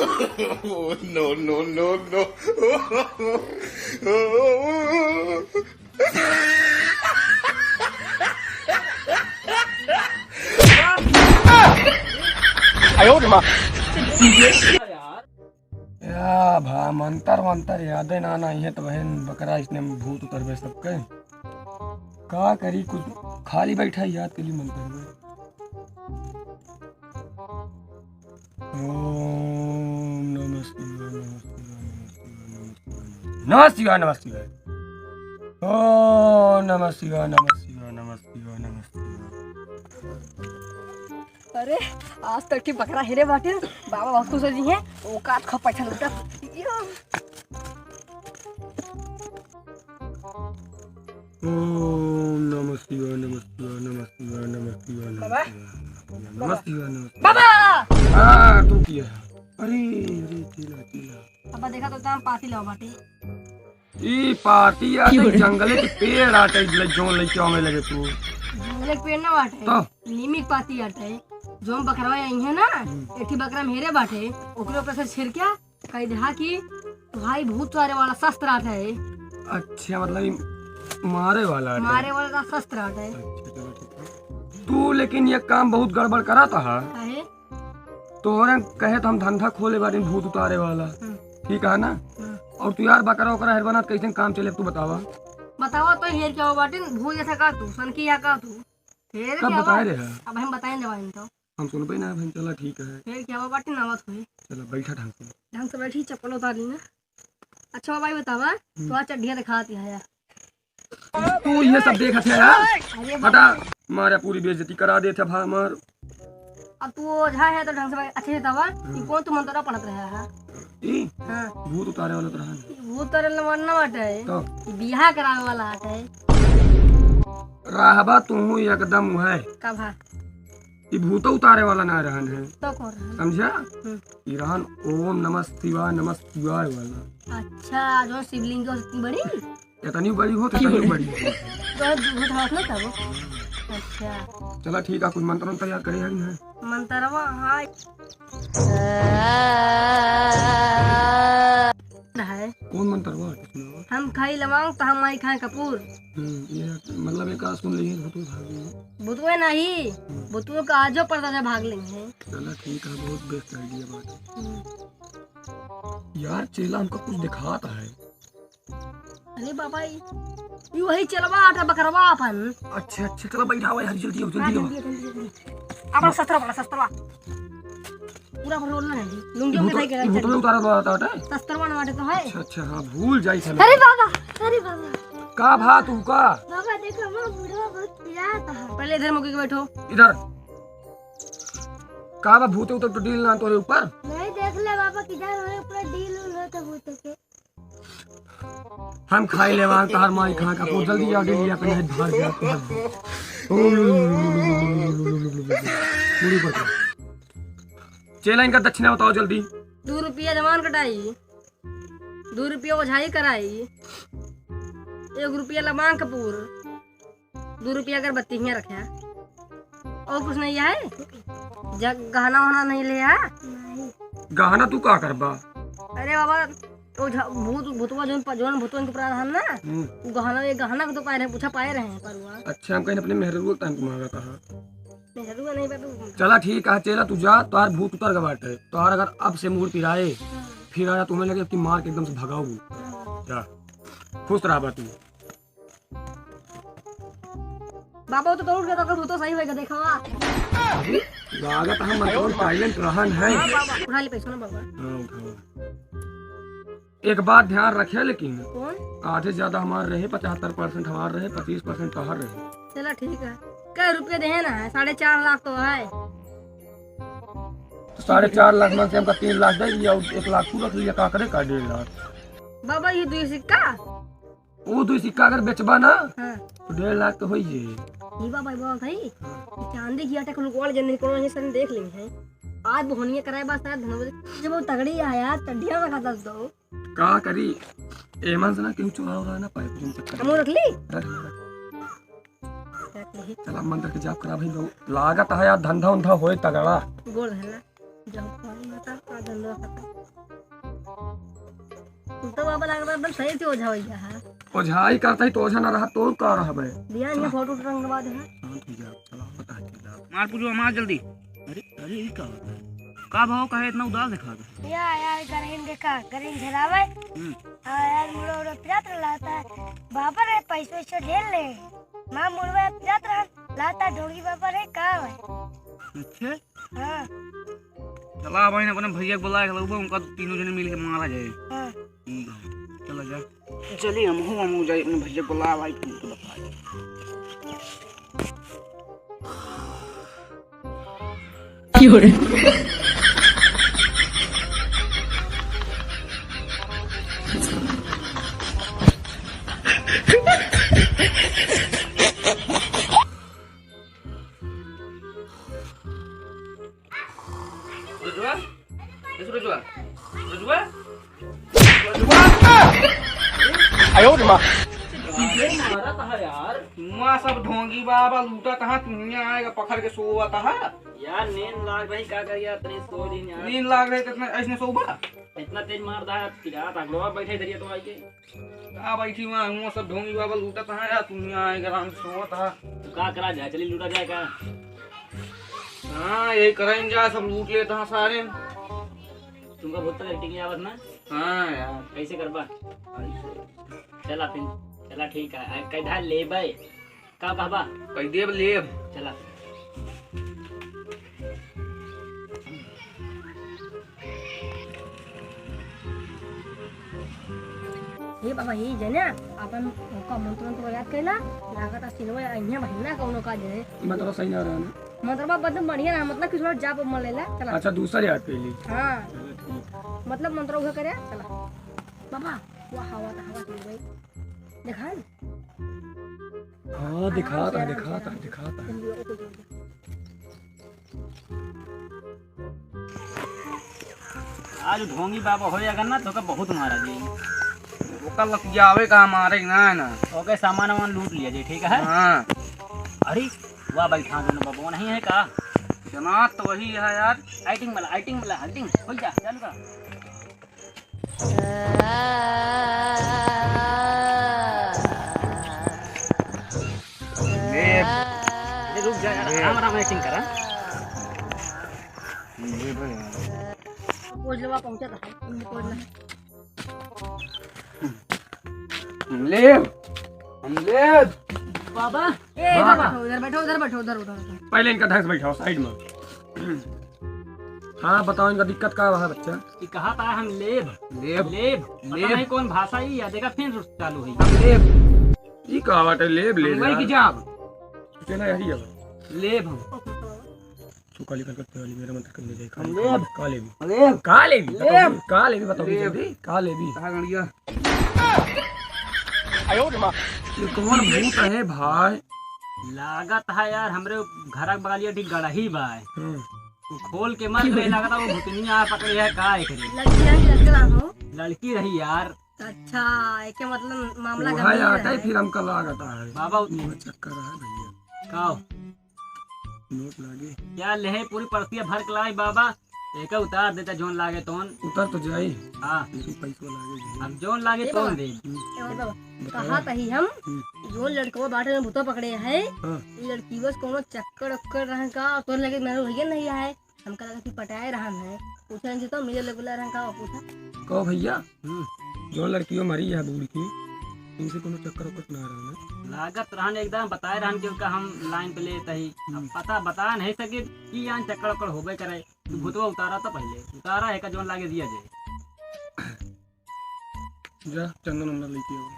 Oh, no, no, no, no. या भा मंतर मंतर यादें ना नहीं है तो बहन बकरा इसने भूत उतर सबके का करी कुछ खाली बैठा याद के लिए मंतर में ओम नमः शिवाय नमः शिवाय नमः शिवाय ओम नमः शिवाय नमः शिवाय नमः शिवाय नमः शिवाय। अरे आज तक की बकरा हेरे बाटे बाबा बहुत खुश जी हैं औकात खा पैसा लुटा ओम नमः शिवाय नमः शिवाय नमः शिवाय नमः शिवाय बाबा नमः शिवाय नमः बाबा हाँ तू किया अरे अरे चीला चीला बाबा देखा तो दाम पाती लाओ बाटे ई पार्टी आते जंगले के पेड़ आते जोन लेके आवे लगे तू जंगले के पेड़ ना बाटे तो नीमी पाती आटे जो हम बकरवा आई है ना एठी बकरा मेरे बाटे ओकरे ऊपर से छिड़किया कह दहा कि भाई भूत वाले वाला शस्त्र आता है। अच्छा मतलब ई मारे वाला है मारे वाला शस्त्र आता है। अच्छा चलो ठीक है तू लेकिन ये काम बहुत गड़बड़ करा था काहे तोहरे कहे तो हम धंधा खोले बारे भूत उतारे वाला ठीक है ना और तू यार बकरा ओकरा हेर बना कैसे काम चले तू बतावा बताओ तो हेर क्या हो बाटे भूल जैसा का तू सन की या का तू हेर कब क्या बताए रहे अब हम बताएं जवान तो हम सुनबे ना बहन चला ठीक है हेर क्या हो बाटे नावत हुई चलो बैठा ढंग से बैठी चप्पल उतार ली ना। अच्छा भाई बतावा तो आज चड्डियां दिखाती है यार तू ये सब देखा थे यार अरे हटा मारे पूरी बेइज्जती करा दे थे भा मार अब तू ओझा है तो ढंग से अच्छे से दवा कि कौन तू मंत्रा पढ़त रहा है। ई हां भूत उतारे वाला तो रहा वो तरल मरना बाटे तो बियाह करावे वाला है राहबा तू एकदम है का भा ई भूत उतारे वाला ना रहन है तो कौन रहा समझा ई रहन ओम नमः शिवाय वाला। अच्छा जो शिवलिंग जो इतनी बड़ी इतनी बड़ी हो तो इतनी बड़ी हो। तो भूत हाथ ना तब अच्छा चला ठीक है कुछ मंत्र तैयार करे है मंत्रवा हां है कौन मंत्र हुआ हम खाई लवांग तो हम आई खाए कपूर ये मतलब एक सुन लिए भूत भाग भूतवे नहीं भूतवे का आजो पड़ता है भाग लेंगे। चला ठीक है बहुत बेस्ट आइडिया बात है यार चेला हमको कुछ दिखाता है। अरे बाबा ये वही चलवा आटा बकरवा अपन अच्छा अच्छा चलो बैठा हुआ यार जल्दी आओ जल्दी आओ अपना शस्त्रवा पूरा रोल ना है लुंगी के भाई के भूत उतारा वाला था शस्त्रवा ना बाटे तो है। अच्छा अच्छा हां भूल जाई चलो अरे बाबा का भा तू का बाबा देखो मैं बुढ़वा बहुत पिराता है पहले इधर मुके के बैठो इधर का बा भूत उतर तो डील ना तोरे ऊपर नहीं देख ले बाबा किधर होए पूरा डील हो तो भूत के हम खाई ले वहां तार माई खा का को जल्दी आ गई अपने भाग जा पूरी पर चेला इनका दक्षिणा बताओ जल्दी 2 रुपया जमान कटाई 2 रुपया ओझाई कराई 1 रुपया लमांग कपूर 2 रुपया अगरबत्ती हियां रखा और कुछ नहीं है गहना वहना नहीं लिया गहना तू का करबा अरे बाबा भूतवा जोन भूतवन के प्रावधान ना गहना ये गहना को तो पाए रहे पूछा पाए रहे हैं परुआ। अच्छा हम कहीं अपने मेहरू टाइम को मांगा था मेहरू नहीं बाबू चला ठीक है चेला तू जा तार भूत उतर के बाटे तार अगर अब से मूड पिराए फिर आया तुम्हें लगे कि मार के एकदम से भगाओ जा खुश रहा बा तू बाबा तो दौड़ गया तो भूतो सही होएगा देखवा लागत हम मतलब साइलेंट रहन है उठा ले पैसा ना बाबा हां उठाओ एक बात ध्यान रखे लेकिन कौन आधे ज्यादा हमारे रहे 75% हमारे रहे 25% तोहर रहे। चलो ठीक है क्या रुपये दे ना 4.5 लाख तो है तो 4.5 लाख में से हमका 3 लाख दे दिया 1 लाख तू रख लिया का करे का 1.5 लाख बाबा ये 2 सिक्का वो 2 सिक्का अगर बेचबा ना हां तो 1.5 लाख तो होई जे ये बाबा बहुत है चांदी की आटा को लुकवाड़ जन को ये सन देख लेंगे हैं आज बोहनिया कराए बस धन्यवाद जब वो तगड़ी आया चड्डियां में खाता दो का करी एमन से ना क्यों चुरा रहा ना पाए तुम चक्कर हम रख ली चला मंदिर के जाप करा भाई लागत है यार धंधा उंधा होए तगड़ा गोल है ना जब पानी बता का धंधा खाता तू तो बाबा लग रहा एकदम सही से ओझा हो गया है। ओझाई करता ही तो ओझा ना रहा तो का रहा बे। दिया ये फोटो रंगवा दे है। हां ठीक है चलो बता ठीक है। मार पूछो मार जल्दी। अरे ये क्या होता है? का भाव का है इतना उदास दिखा दे। यार गरीन देखा गरीन झरावे यार मुड़ो पिरात लाता है बाबा रे पैसे ढेर ले मां मुड़वा पिरात लाता ढोगी बाबा रे का है। अच्छा हां चला भाई ने अपने भैया को बुलाया खलबो उनका तीनों जने मिल के मारा जाए। हां ठीक है चलो जा चलिए हम जाए अपने भैया को बुला भाई तुम तो बता। यार सब ढोंगी बाबा लूटा कहाँ तुम आएगा पकड़ के सोवा था यार नींद लाग रही क्या कर यार तने सो दिन यार नींद लाग रही कितना ऐसने सोबा इतना तेज मार दा है पिला तगड़वा बैठे धरिया तो आई के आ बैठी हुआ सब ढोंगी बाबा लूटा था यार तुम आएगा आराम से सोवा था। तो का करा जाए चली लूटा जाए का। हाँ यही करें जा सब लूट लेता हाँ सारे तुमका बहुत तक टिक आवत ना। हाँ यार कैसे करबा चला फिर चला ठीक है कैधा लेबै का कहबा कई देव लेब चला हे बाबा ही जने अपन का मंत्र तो याद कैला लागत सिनवा अहिया महीना कौनो का जे मतलब सही ना रहा ना। मतलब बदम बढ़िया ना मतलब किसी जाप मन लेला चला। अच्छा दूसरा याद कर ली। हां मतलब मंत्र उहे करे चला बाबा वो हवा चल गई देखा हाँ दिखाता आज ढोंगी बाबा हो जाएगा ना तो का बहुत मारा जी ओका लतियावे का मारे ना ना ओके सामान वामान लूट लिया जी ठीक है। हाँ अरे वाह बैठा दोनों बाबा नहीं है का जनात तो वही है यार आइटिंग वाला हो जा चालू का रुक जा यार आराम एक्टिंग करा पोजलवा पहुंचा था पोजला हम ले बाबा ए बाबा उधर बैठो पहले इनका ढंग से बैठाओ साइड में। हाँ बताओ इनका दिक्कत क्या रहा बच्चा। कि कहा था हम लेब पता नहीं कौन भाषा ही या देखा फिर चालू है लेब ये कहा बाटे लेब वही की जाब कहना यही है लेब हम तू काली कलकत्ते वाली मेरा मंत्र करने जाए लेब काले भी लेब काले भी बताओ जल्दी काले भी कहाँ गड़िया ये कौन भूत है भाई। लागत है यार हमरे घर बगलिया ठीक गड़ही बा हम्म, तू खोल के मत ले लागत वो भूतनिया पकड़े है का करे लड़की हो लड़की रही यार। अच्छा एक मतलब मामला वो है आता है फिर हमका लागता है बाबा वो चक्कर है भैया का नोट लागे क्या ले पूरी परसिया भर के लाई बाबा एक उतार देता जोन लागे तोन उतर तो जाए हाँ लेकिन पैसा लागे अब जोन लागे तोन दे कहा तही हम जो लड़को बाटे में भूतो पकड़े है हाँ। लड़की बस कोनो चक्कर उक्कर रहे का तो लगे मेरे भैया नहीं है हमका लगा कि पटाए रहा है पूछा नहीं तो मुझे लगला रहा का पूछा कहो भैया जो लड़कियों मरी है बूढ़ की इनसे कोनो चक्कर उक्कर ना रहा है लागत रहन एकदम बताए रहन कि उनका हम लाइन पे लेते ही अब पता बता नहीं सके कि यहाँ चक्कर उक्कर होबे करे तो भूतवा उतारा था पहले उतारा है का जोन लागे दिया जाए जा चंदन नंबर लेके आओ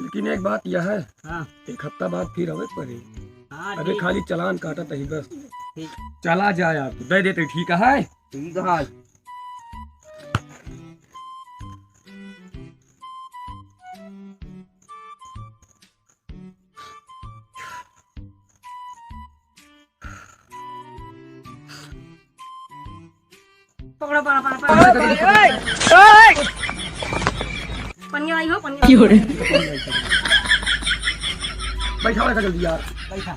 लेकिन एक बात यह है हाँ एक हफ्ता बाद फिर अवे पड़े हाँ अबे ठीक खाली चालान काटा तही बस ठीक चला जाए आप दे देते ठीक है ठीक है पकड़ो पनिया आई हो पनिया बैठा जल्दी यार बैठा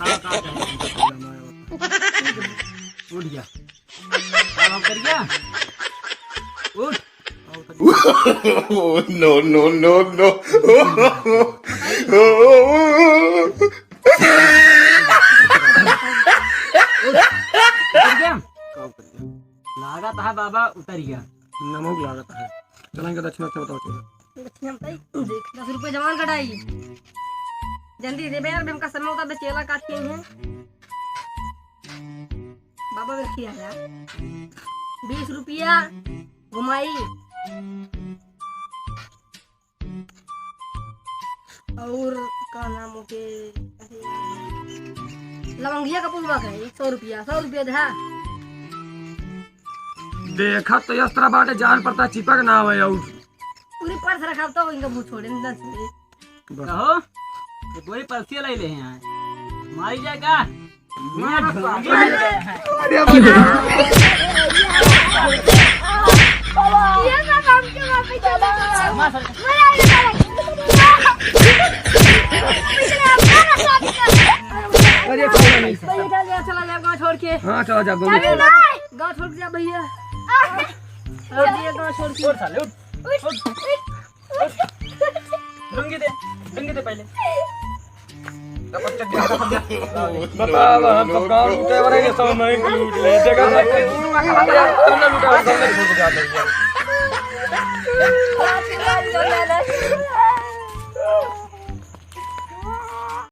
बताओ का उठ गया काम हम कर गया उठ Oh, no, no, no, no. उतर गया लागत है बाबा उतर गया नमक लागत है। चलेंगे दक्षिणा से बताओ चलो। दक्षिणा बताई देख 10 रुपये जवान कटाई जल्दी दे यार बेम का समय होता बे चेला काट के हैं बाबा देखिए यार 20 रुपया घुमाई और का नाम हो के लवंगिया का पुलवा है 100 रुपया था देखा तो इस तरह बाटे जान पड़ता चिपक ना आवे और पूरी पर्स रखा तो इनका भूत छोड़े ना छोड़े कहो ये पूरी पर्सिया ले ले हैं मारी जाएगा ये ना काम के वापस चला अरे कोई नहीं भैया चला जा गाँव छोड़ के हाँ चला जा गोली गाँव छोड़ के जा भैया गाँव छोड़ के उठ साले उठ डंगी दे पहले बता हम सब गाँव लूटे वाले के सब नहीं लूट ले जगह में लूटा सब नहीं लूट जाते